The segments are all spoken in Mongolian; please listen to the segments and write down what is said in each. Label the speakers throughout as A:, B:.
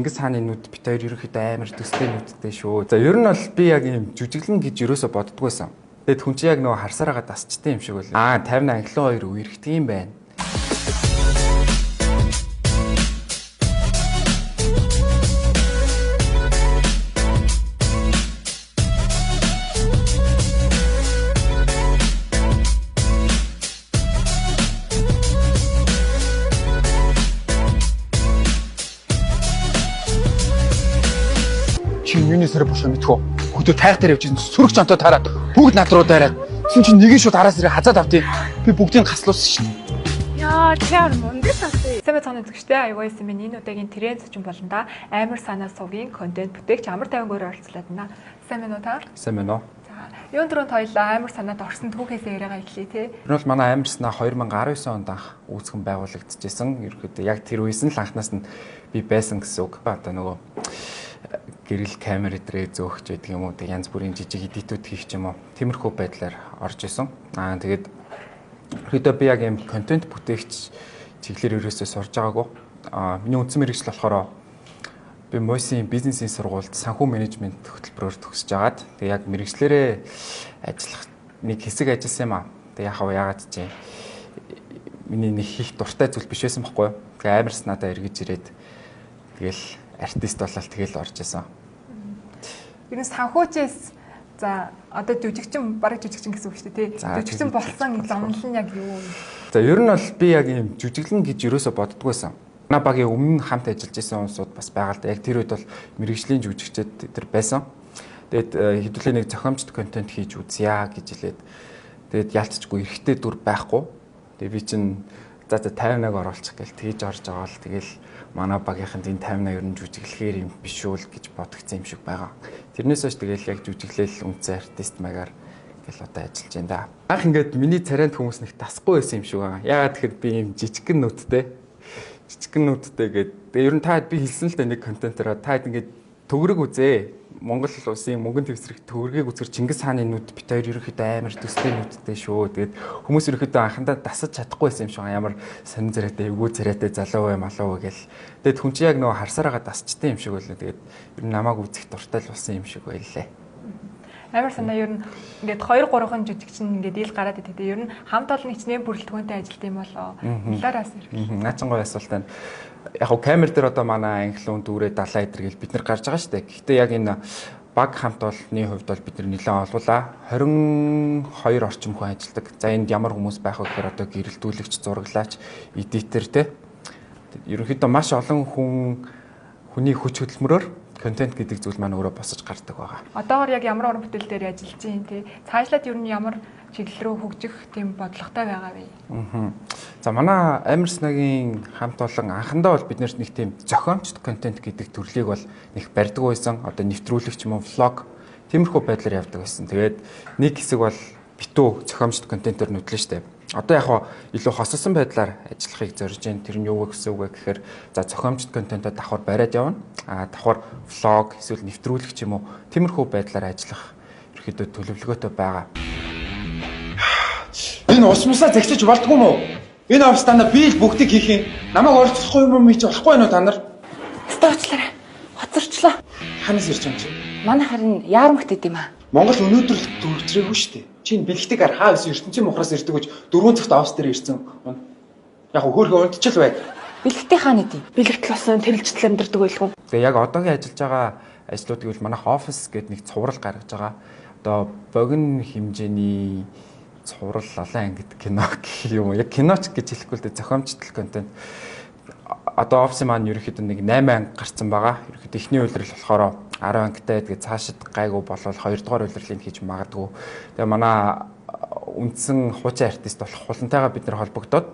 A: Чингис хааны нүд бит хоёр ерөнхийдөө амар төстэй нүдтэй шүү. За ер нь бол би яг юм жүжиглэн гэж юусоо боддггүйсэн. Тэгэд хүн чинь яг нөгөө харсараагаа дасчтай юм шиг байл. 50 англин хоёр үерхдэг юм байна.
B: Юуны сарай бушаа мэдхүү. Хөдөө тайх дээр явж сүрэг жонтой таараад бүгд над руу дайраад. Тэгсэн чинь нэг нь шууд араас ирээ хазаад автыг. Би бүгдийг хаслуулсан шин.
C: Яа, тэр мундаг тастай. Сэмэ цааны зүгчтэй аюугаас минь энэ удаагийн тренд зочин болонда амар санаа сувгийн контент бүтээгч амар тайвангөөр оролцлоод байна. Сайн мэн үү та?
A: Сайн мэн үү?
C: За, юун дөрөнд хоёлаа амар санаад орсон түүхээсээ яриагаа эхлэе те.
A: Тэр бол манай амар санаа 2019 онд анх үүсгэн байгуулагдчихсэн. Ерөнхийдөө яг тэр үеэс нь л анхнаас нь би байсан гэсэн үг. Одоо нөгөө гэрэл камер эдрээ зөөгч байдаг юм уу, тэг янз бүрийн жижиг эдитүүд хийх юм уу. Тиймэрхүү байдлаар орж исэн. Тэгээд ерөөдөө би яг юм контент бүтээгч чиглэлээр ерөөсөө сурж байгаагүй. Миний үндсэн мэргэжил болохоор би Мойсийн бизнесийн сургуульд санхүү менежмент хөтөлбөрөөр төгсөж агаад тэг яг мэргэжлэрээ ажиллах нэг хэсэг ажилласан юм аа. Тэг яагаад чи миний нэг хийх дуртай зүйл биш байсан байхгүй юу. Тэг амар санаадаа эргэж ирээд тэгэл артист болол тэгэл орж исэн.
C: Ер нь санхүүчээс за одоо жүжигчин бараг жүжигчин гэсэн үг шүү дээ тий. Жүжигчин болсон зомнол нь яг юу вэ?
A: За ер нь бол би яг юм жүжиглэн гэж юусоо боддггүйсэн. Манай багийн өмнө хамт ажиллаж исэн хүмүүсүүд бас байгаа л да. Яг тэр үед бол мэрэгжлийн жүжигчид тэр байсан. Тэгээд хэдүүлээ нэг зохиомжтой контент хийж үзье гэж хэлээд тэгээд ялцчгүй эрэхтэй дүр байхгүй. Тэгээд би чинь за 58-аг оруулчих гээл тэгж орж байгаа л тэгэл манай багийнханд энэ 58 ер нь жүжиглэхээр юм биш үү гэж бодгцсан юм шиг байгаа. Тэрнээс хойш тэгэл яг жүжиглэл үндсэн артист магаар ингээл одоо ажиллаж байна да. Анх ингээд миний царайнд хүмүүс нэг тасахгүй байсан юм шиг байгаа. Яагаад тэгэхээр би юм жижигхэн нүдтэй гэдэг. Ер нь та би хэлсэн л да нэг контентаараа та ингээд төгрөг үзээ. Монгол улсын мөнгөнд төвсрэх төгрөгийг үзэр Чингис хааны нүд бит хоёр ерөнхийдөө амар төстэй нүдтэй шүү. Тэгээд хүмүүс ерөнхийдөө анхандаа дасаж чадахгүй байсан юм шиг амар сонин царайтай, эвгүй царайтай залуу бай малуу гэл. Тэгээд хүн чинь яг нөгөө харсараагаа дасчтай юм шиг байлаа. Тэгээд ер нь намайг үзэх дуртай л болсон юм шиг байлаа.
C: Амар санаа ер нь ингээд 2 3хан жүжигчин ингээд ил гараад идэв. Ер нь хамт олон хичнээн бүрэлдэхүүнтэй ажилт юм болоо. Нилаараас ирэх.
A: Наачан гоё асуулт байна. Яг нь камер дээр одоо манай англиун дүүрээ далаа идэргээл бид нар гарч байгаа шүү дээ. Гэхдээ яг энэ баг хамт олонны хувьд бол бид нар нэлээд олуулаа. 22 орчим хүн ажилладаг. За энд ямар хүмүүс байх вэ гэхээр одоо гэрэлтүүлэгч, зураглаач, эдитер те. Ерөнхийдөө маш олон хүний хүч хөдөлмөрөөр контент гэдэг зүйл маань өөрөө босож гардаг байгаа.
C: Одоогор яг ямар уран бүтээл дээр ажиллаж байна те. Цаашлаад ер нь ямар чиглэл рүү хөгжих тийм бодлоготой байгаа вэ?
A: За манай амар снагийн хамт олон анхандаа бол бид нэрт нэг тийм зохиомжтой контент гэдэг төрлийг бол нэг барьдаг байсан. Одоо нэвтрүүлэгч юм уу, влог тиймэрхүү байдлаар явдаг байсан. Тэгээд нэг хэсэг бол битүү зохиомжтой контентээр нүдлэн штэ. Одоо яг илүү хосолсон байдлаар ажиллахыг зорж байна. Тэр нь юу гэсэн үг вэ гэхээр за зохиомжтой контентоо давхар бариад явна. Давхар влог эсвэл нэвтрүүлэгч юм уу тиймэрхүү байдлаар ажиллах ерөөдөө төлөвлөгөөтэй байгаа.
B: Энэ ус мусаа загсаж болдгоо юм уу? Энэ австана би л бүгдийг хийх юм. Намайг оролцохгүй юм хийж болохгүй нөө та нар.
D: Стоочлаарай. Хоцорчлоо.
B: Ханаас ирж байгаа юм чи?
D: Манай харин яармагт идэм аа.
B: Монгол өнөөдөр л төвчрээгүй шүү дээ. Чинь бэлгтэг ар хаа өсөн ертөнцийн мухраас ирдэг гэж 4 цагт авс дээр ирсэн. Яг хөөхөө унтчил байг.
D: Бэлгтээ хаана идэв?
C: Бэлэгтэл болсон тэрэлжтэл амьдардаг байлгүй.
A: Тэгээ яг одоогийн ажиллаж байгаа ажлуудыг бол манайх офис гэдэг нэг цуврал гаргаж байгаа. Одоо богино хэмжээний цуврал лалан ангид кино гэх юм уу. Яг киноч гэж хэлэхгүй л дээ зохиомжтой контент. Одоо офисын маань ерөөхдөө нэг 8 анги гарцсан байгаа. Ерөөхдөө эхний үйлрэл болохоор 10 ангитай. Тэгээ цаашид гайгүй болвол 2 дугаар үйлрэлийг хийж магадгүй. Тэгээ манай үндсэн хуучин артист болох хулантайгаа бид нэр холбогдоод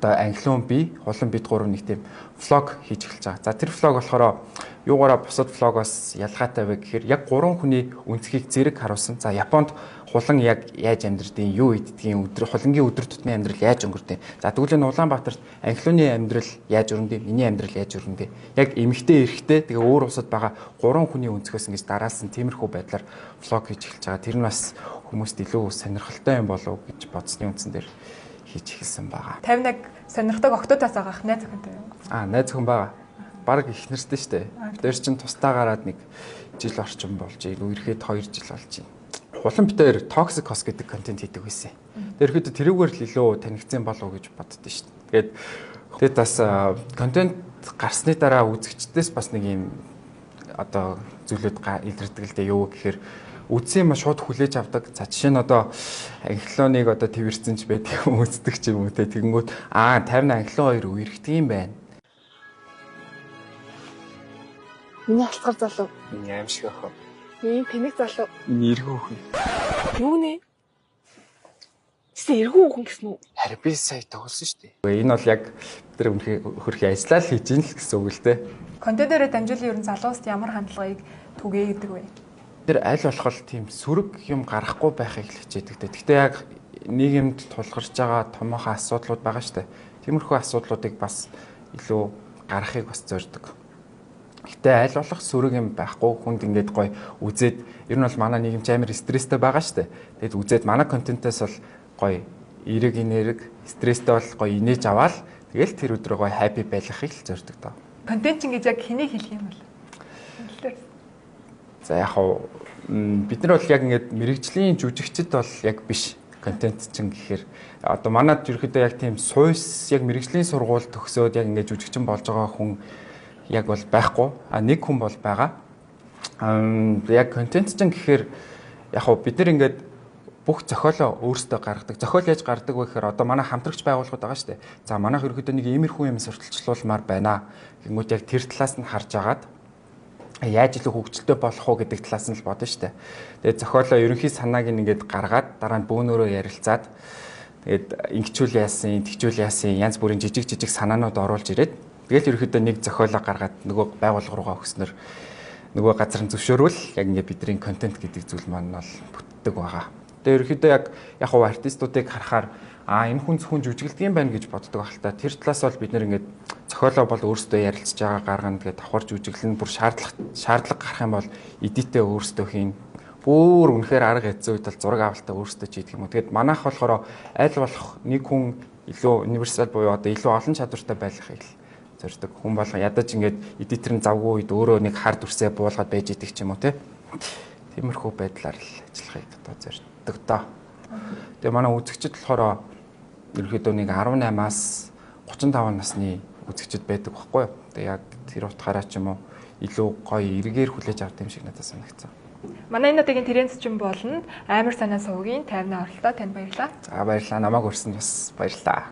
A: одоо англиун би, хулан бид гурав нэг тийм влог хийж эхэлж байгаа. За тэр влог болохоор юугаараа бусад влогоос ялгаатай вэ гэхээр яг 3 хүний үнцгийг зэрэг харуулсан. За Японд хулан яг яаж амьдрдیں, юу иддгийг, хулангийн өдөр тутмын амьдрал яаж өнгөрдөг. За тэгвэл энэ Улаанбаатарт англиуны амьдрал яаж өрнөдөг, миний амьдрал яаж өрнөдөг. Яг эмэгтэй эрэгтэй тэгээ өөр улсад байгаа 3 хүний үнцгөөс ингэж дараалсан тиймэрхүү байдлаар влог хийж эхэлж байгаа. Тэр нь бас хүмүүст илүү сонирхолтой юм болов уу гэж бодсны үндсэн дээр хийж эхэлсэн байгаа.
C: 51 сонирхдаг октоодаас агаах найз охинтой юу?
A: Найз охин байгаа. баг их нэртэй штэ. Тэр чин тусдаа гараад нэг жил орчим болж ирэхэд 2 жил болж байна. Улам битээр toxic host гэдэг контент хийдэг байсан. Тэрхэд тэрүүгээр л илүү танигдсан болов уу гэж боддоо штэ. Тэгээд бас контент гарсны дараа үзэгчдээс бас нэг юм одоо зүйлүүд илэрдэг л дээ юу гэхээр үдсэн юм шууд хүлээж авдаг. За жишээ нь одоо анхлоныг одоо твэрсэн ч байдаг юм үздэг ч юм уу те. Тэгэнгүүт 50 анхлон 2 үерхдэг юм байна.
E: Миний алцгар залуу.
A: Миний аим шиг ах.
E: Ийм тэнэг залуу.
A: Миний эргүү хүн.
E: Юу нэ? Чи эргүү хүн гэсэн үү?
A: Харин би сая тоглосон шүү дээ. Энэ бол яг тэр хөрхи ажиллаа л хийж ийн л гэсэн үг л те.
C: Контентээрээ дамжуулан ер нь залууст ямар хандлагыг түгээ гэдэг вэ?
A: Тэр аль болох тийм сүрэг юм гарахгүй байхыг л хичээдэг. Гэхдээ яг нийгэмд тулгарч байгаа томоохон асуудлууд байгаа шүү дээ. Тиймэрхүү асуудлуудыг бас илүү гаргахыг бас зорддог. Гэтэ аль болох сүрэг юм байхгүй хүнд ингээд гоё үзээд ер нь бол манай нийгэм амар стресстэй байгаа шүү дээ. Тэгэд үзээд манай контентээс бол гоё эрэг инэрэг стресстэй бол гоё инээж аваад тэгэл тэр өдрөө гоё хаппи байлгахыг л зорддог доо.
C: Контент чинь гэж яг хэнийг хэлэх юм бол?
A: За яг хав бид нар бол яг ингээд мэрэгжлийн жүжигчд бол яг биш контент чинь гэхээр одоо манайд ерөөхдөө яг тийм сууйс яг мэрэгжлийн сургууль төгсөөд яг ингээд жүжигчин болж байгаа хүн яг бол байхгүй. Нэг хүн бол байгаа. Яг контент чинь гэхээр яг хав бид нар ингээд бүх зохиолоо өөрсдөө гаргадаг. Зохиол яаж гаргадаг вэ гэхээр одоо манай хамтрагч байгууллагууд байгаа шүү дээ. За манайх ерөөхдөө нэг иймэрхүү юм сурталчлуулмаар байна. Гингүүд яг тэр талаас нь харж агаад яаж илүү хөгжилтэй болох уу гэдэг талаас нь л бодно шүү дээ. Тэгээд зохиолоо ерөнхий санааг ингээд гаргаад дараа нь бөөнөрөө ярилцаад тэгээд ингэчүүл яасан, тэгчүүл яасан янз бүрийн жижиг санаанууд оруулж ирээд тэгэл ерөнхийдөө нэг зохиолоо гаргаад нөгөө байгууллага руугаа өгснөр нөгөө газар нь зөвшөөрвөл яг ингээд бидний контент гэдэг зүйл маань бол бүтдэг байгаа. Тэгээд ерөнхийдөө яг хав артистуудыг харахаар энэ хүн зөвхөн жүжиглдэг юм байна гэж боддог ахalta. Тэр талаас бол бид нэр ингээд зохиолоо бол өөрсдөө ярилцж байгаа гаргана тэгээд давхар жүжиглэн бүр шаардлага гарах юм бол эдитээ өөрсдөө хийн. Бүр үнэхээр арга эзэн үед бол зураг авалтаа өөрсдөө хийдэг юм уу. Тэгээд манайх болохоор аль болох нэг хүн илүү универсал буюу одоо илүү олон чадвартай байлгахыг л зорддог. Хүн болго ядаж ингээд эдитер нь завгүй үед өөрөө нэг хард үрсээ буулгаад байж идэг ч юм уу те. Тиймэрхүү байдлаар л ажиллахыг одоо зорддог доо. Тэгээ манай үзэгчид болохоор ерөөдөө нэг 18-аас 35 насны үзэгчид байдаг байхгүй юу. Тэгээ яг тэр утгаараа ч юм уу илүү гоё эргээр хүлээж авдаг юм шиг надад санагдсан.
C: Манай энэ удаагийн тэрэн зочин болно. Амар санаа сувгийн 50-ны оролтоо танд баярлалаа.
A: За баярлалаа. Намайг урьсан бас баярлалаа.